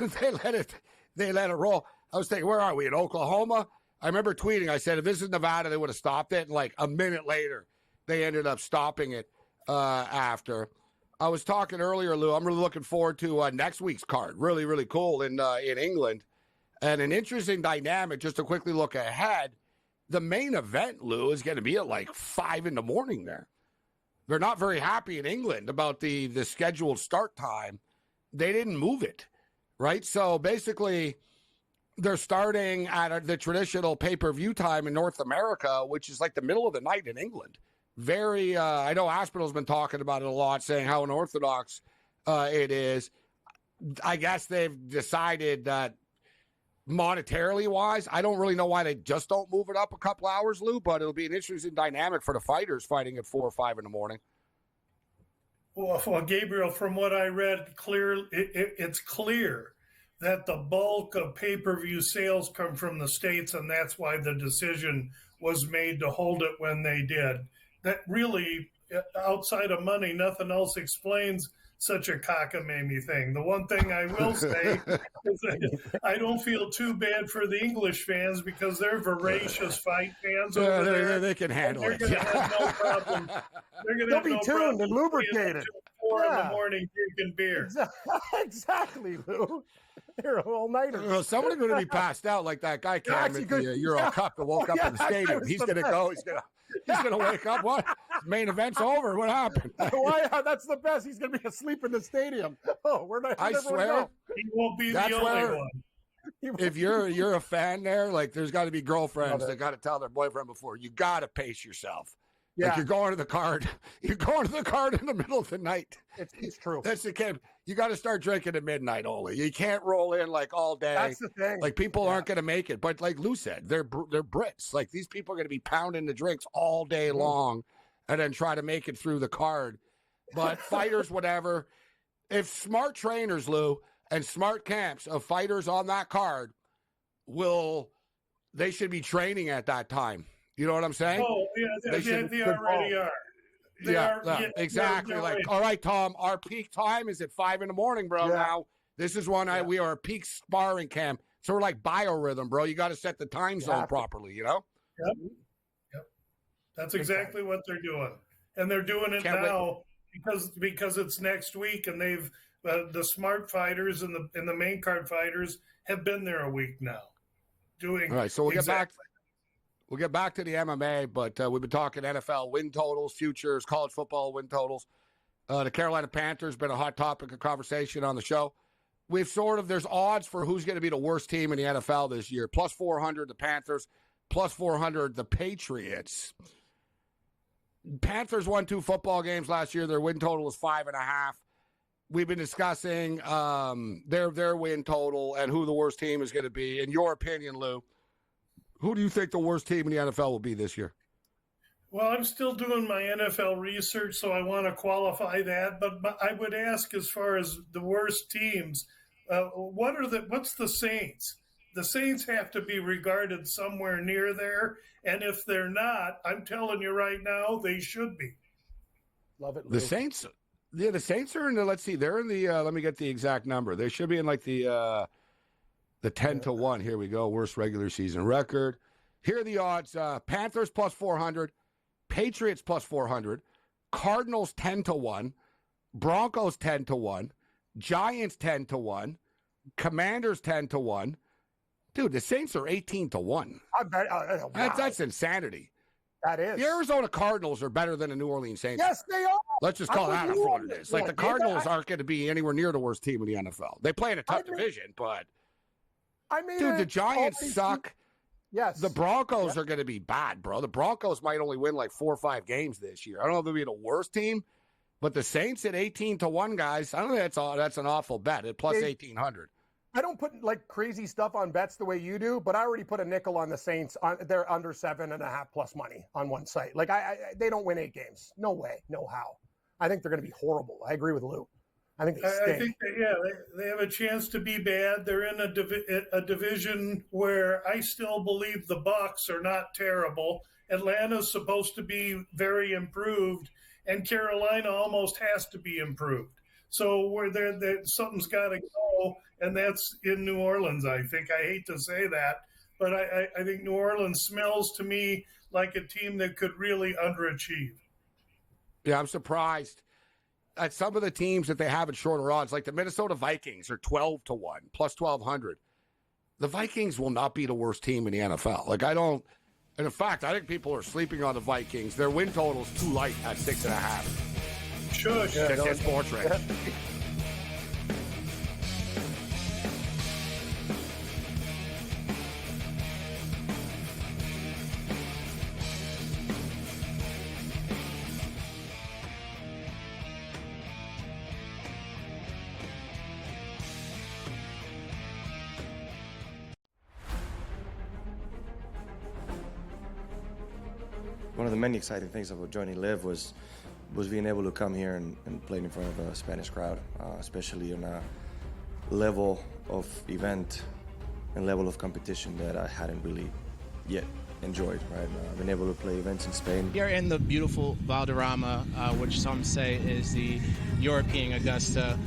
They let it roll. I was thinking, where are we, in Oklahoma? I remember tweeting, I said, if this is Nevada, they would have stopped it. And like a minute later, they ended up stopping it after. I was talking earlier, Lou, I'm really looking forward to next week's card. Really, really cool in England. And an interesting dynamic, just to quickly look ahead, the main event, Lou, is going to be at like 5 in the morning there. They're not very happy in England about the scheduled start time. They didn't move it, right? So basically, they're starting at the traditional pay-per-view time in North America, which is like the middle of the night in England. Very, I know Aspinall's been talking about it a lot, saying how unorthodox it is. I guess they've decided that monetarily wise, I don't really know why they just don't move it up a couple hours, Lou, but it'll be an interesting dynamic for the fighters fighting at 4 or 5 in the morning. Well, Gabriel, from what I read, it's clear that the bulk of pay-per-view sales come from the States, and that's why the decision was made to hold it when they did. That really, outside of money, nothing else explains such a cockamamie thing. The one thing I will say is that I don't feel too bad for the English fans because they're voracious fight fans over there. They can handle it. They're going to have no problem. They'll be tuned and lubricated. 4 in the morning drinking beer. Exactly, Lou. They're all-nighters. Someone's going to be passed out like that guy came at the Euro Cup that woke up in the stadium. He's going to go. He's going to wake up. What? Main event's over. What happened? Why? That's the best. He's going to be asleep in the stadium. Oh, we're not. I swear. He won't be the only one. If you're a fan there, like there's got to be girlfriends that got to tell their boyfriend before, you got to pace yourself. Yeah. Like you're going to the card. You're going to the card in the middle of the night. It's true. That's the case. You got to start drinking at midnight only. You can't roll in like all day. That's the thing. Like people aren't going to make it. But like Lou said, they're Brits. Like these people are going to be pounding the drinks all day long and then try to make it through the card. But fighters, whatever. If smart trainers, Lou, and smart camps of fighters on that card they should be training at that time. You know what I'm saying? Oh, yeah, they already are. Exactly. Like, all right, Tom, our peak time is at 5 in the morning, bro. Yeah. Now, this is when we are a peak sparring camp. So we're like biorhythm, bro. You got to set the time zone properly, you know? Yep. That's exactly what they're doing. And they're doing it now because it's next week, and they've the smart fighters and the main card fighters have been there a week now. All right, so we'll get back. We'll get back to the MMA, but we've been talking NFL win totals, futures, college football win totals. The Carolina Panthers been a hot topic of conversation on the show. There's odds for who's going to be the worst team in the NFL this year. Plus 400, the Panthers. Plus 400, the Patriots. Panthers won 2 football games last year. Their win total was 5.5. We've been discussing their win total and who the worst team is going to be. In your opinion, Lou, who do you think the worst team in the NFL will be this year? Well, I'm still doing my NFL research, so I want to qualify that. But I would ask, as far as the worst teams, what's the Saints? The Saints have to be regarded somewhere near there. And if they're not, I'm telling you right now, they should be. Love it, Lou. The Saints, yeah, the Saints are in the, let's see, they're in the, let me get the exact number. They should be in like the 10-1. Here we go. Worst regular season record. Here are the odds. Panthers plus 400, Patriots plus 400, Cardinals 10-1, Broncos 10-1, Giants 10-1, Commanders 10-1. Dude, the Saints are 18-1. Wow. That's insanity. That is. The Arizona Cardinals are better than the New Orleans Saints. Yes, they are. Let's just call that for what it is. Like, the Cardinals aren't going to be anywhere near the worst team in the NFL. They play in a tough division, but dude, the Giants suck. Yes. The Broncos are going to be bad, bro. The Broncos might only win like 4 or 5 games this year. I don't know if they'll be the worst team, but the Saints at 18-1, guys, I don't think that's an awful bet at plus 1,800. I don't put like crazy stuff on bets the way you do, but I already put a nickel on the Saints. They're under 7.5 plus money on one site. Like they don't win 8 games. No way, no how. I think they're going to be horrible. I agree with Lou. I think they stink. I think they have a chance to be bad. They're in a division where I still believe the Bucs are not terrible. Atlanta's supposed to be very improved, and Carolina almost has to be improved. So where something's got to go, and that's in New Orleans, I think. I hate to say that, but I think New Orleans smells to me like a team that could really underachieve. Yeah, I'm surprised at some of the teams that they have at shorter odds. Like the Minnesota Vikings are 12-1, plus 1,200. The Vikings will not be the worst team in the NFL. Like, I don't – and in fact, I think people are sleeping on the Vikings. Their win total's too light at 6.5. Shush. That's your sports rate. One of the many exciting things about joining Live was being able to come here and play in front of a Spanish crowd, especially on a level of event and level of competition that I hadn't really yet enjoyed, right? I've been able to play events in Spain. Here in the beautiful Valderrama, which some say is the European Augusta.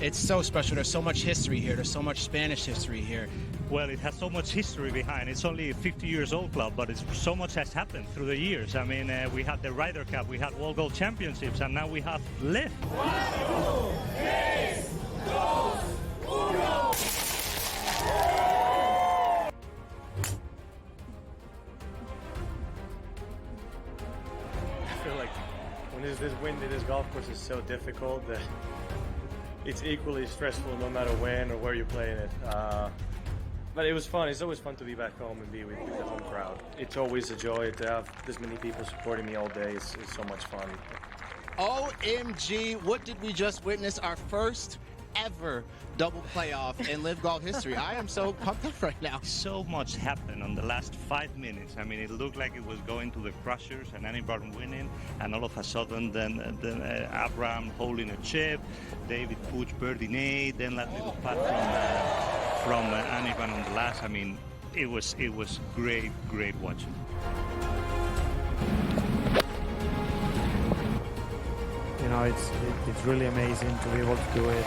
It's so special. There's so much history here. There's so much Spanish history here. Well, it has so much history behind. It's only a 50 years old club, but so much has happened through the years. I mean, we had the Ryder Cup, we had World Gold Championships, and now we have Live. 4, 3, 2, 1. I feel like when there's this wind in this golf course is so difficult that it's equally stressful no matter when or where you're playing it. But it was fun. It's always fun to be back home and be with the home crowd. It's always a joy to have this many people supporting me all day. It's so much fun. OMG, what did we just witness? Our first ever double playoff in Live Golf history. I am so pumped up right now. So much happened on the last 5 minutes. I mean, it looked like it was going to the crushers and anybody winning, and all of a sudden then Abraham holding a chip, David Puig birdie 8, then that little putt from Anivan on the last. I mean, it was great watching. You know, it's really amazing to be able to do it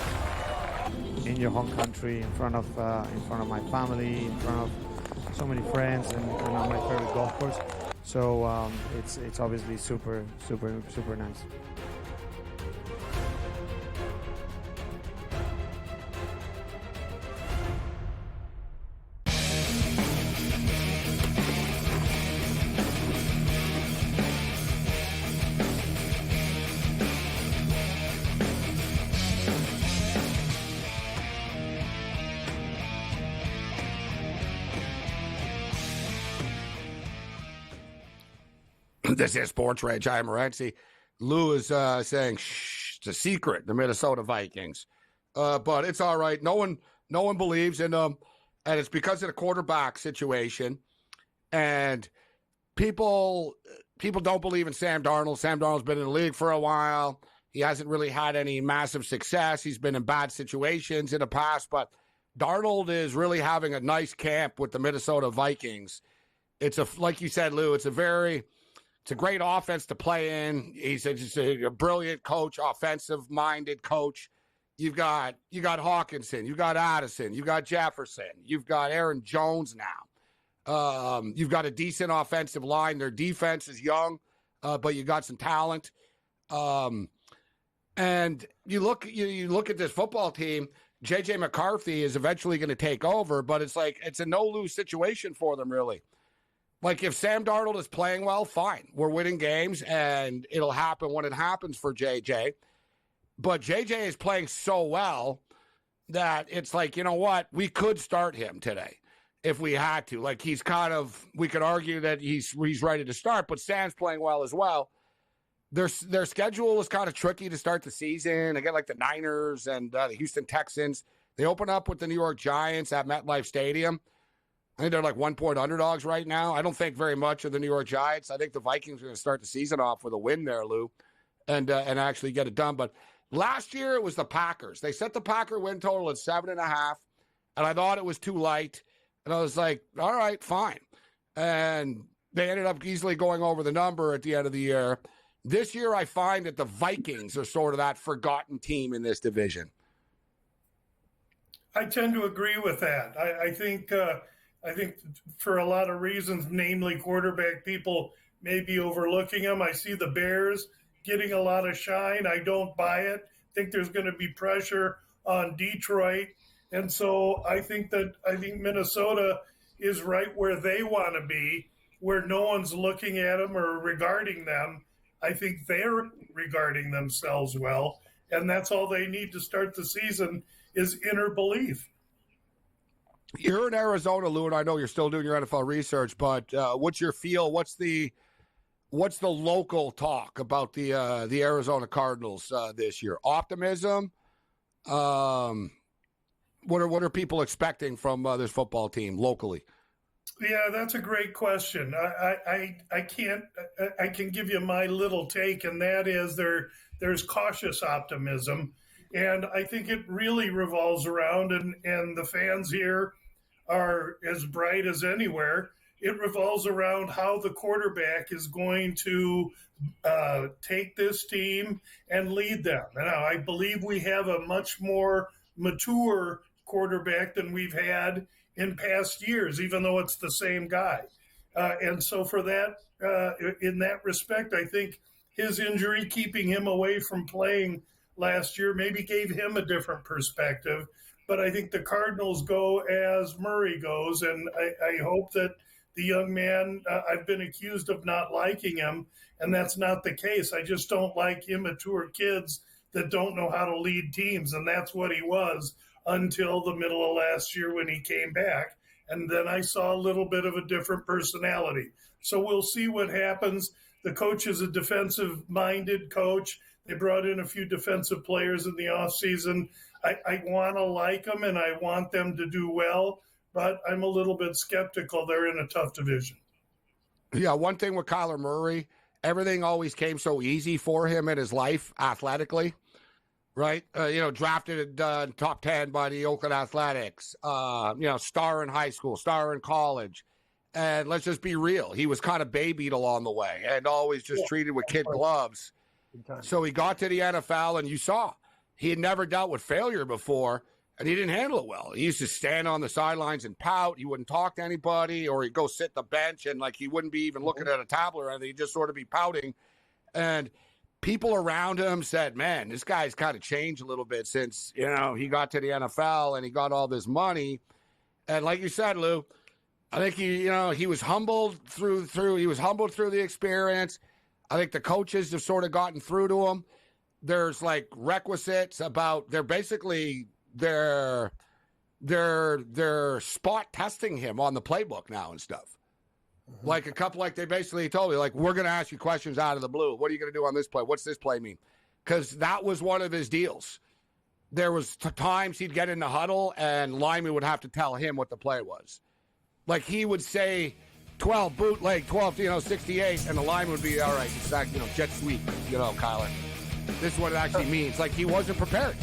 in your home country, in front of my family, in front of so many friends, and on my favorite golf course. So it's obviously super nice. This is Sports Rage. I am Morency. Lou is saying, shh, it's a secret, the Minnesota Vikings. But it's all right. No one believes in them. And it's because of the quarterback situation. And people don't believe in Sam Darnold. Sam Darnold's been in the league for a while. He hasn't really had any massive success. He's been in bad situations in the past. But Darnold is really having a nice camp with the Minnesota Vikings. It's like you said, Lou, it's a great offense to play in. He's just a brilliant coach, offensive-minded coach. You got Hawkinson, you got Addison, you got Jefferson, you've got Aaron Jones now. You've got a decent offensive line. Their defense is young, but you got some talent. And you look at this football team. J.J. McCarthy is eventually going to take over, but it's a no-lose situation for them, really. Like, if Sam Darnold is playing well, fine. We're winning games, and it'll happen when it happens for J.J. But J.J. is playing so well that it's like, you know what? We could start him today if we had to. Like, we could argue that he's ready to start, but Sam's playing well as well. Their schedule is kind of tricky to start the season. They get like the Niners and the Houston Texans. They open up with the New York Giants at MetLife Stadium. I think they're like 1-point underdogs right now. I don't think very much of the New York Giants. I think the Vikings are going to start the season off with a win there, Lou, and actually get it done. But last year it was the Packers. They set the Packer win total at 7.5, and I thought it was too light. And I was like, all right, fine. And they ended up easily going over the number at the end of the year. This year, I find that the Vikings are sort of that forgotten team in this division. I tend to agree with that. I think for a lot of reasons, namely quarterback, people may be overlooking them. I see the Bears getting a lot of shine. I don't buy it. I think there's going to be pressure on Detroit. And so I think Minnesota is right where they want to be, where no one's looking at them or regarding them. I think they're regarding themselves well, and that's all they need to start the season is inner belief. You're in Arizona, Lou, and I know you're still doing your NFL research, but what's your feel? What's the local talk about the Arizona Cardinals this year? Optimism? What are people expecting from this football team locally? Yeah, that's a great question. I can give you my little take, and that is there's cautious optimism, and I think it really revolves around, and the fans here are as bright as anywhere. It revolves around how the quarterback is going to take this team and lead them. Now, I believe we have a much more mature quarterback than we've had in past years, even though it's the same guy. And so for that, in that respect, I think his injury, keeping him away from playing last year, maybe gave him a different perspective. But I think the Cardinals go as Murray goes, and I hope that the young man, I've been accused of not liking him, and that's not the case. I just don't like immature kids that don't know how to lead teams, and that's what he was until the middle of last year when he came back. And then I saw a little bit of a different personality. So we'll see what happens. The coach is a defensive-minded coach. They brought in a few defensive players in the offseason. I want to like them, and I want them to do well, but I'm a little bit skeptical. They're in a tough division. Yeah, one thing with Kyler Murray, everything always came so easy for him in his life athletically. Right? Drafted top 10 by the Oakland Athletics, star in high school, star in college. And let's just be real. He was kind of babied along the way and always just treated with kid gloves. So he got to the NFL, and you saw he had never dealt with failure before, and he didn't handle it well. He used to stand on the sidelines and pout. He wouldn't talk to anybody, or he'd go sit the bench, and he wouldn't be even looking at a tablet or anything. He'd just sort of be pouting. And people around him said, man, this guy's kind of changed a little bit since, he got to the NFL and he got all this money. And like you said, Lou, I think he was humbled through the experience. I think the coaches have sort of gotten through to him. There's requisites about they're spot testing him on the playbook now and stuff. Mm-hmm. They basically told me, we're going to ask you questions out of the blue. What are you going to do on this play? What's this play mean? Because that was one of his deals. There was times he'd get in the huddle and Lyman would have to tell him what the play was. He would say 12 bootleg, 12, 68, and the lineman would be, all right, it's jet sweep, Kyler. This is what it actually means. He wasn't prepared.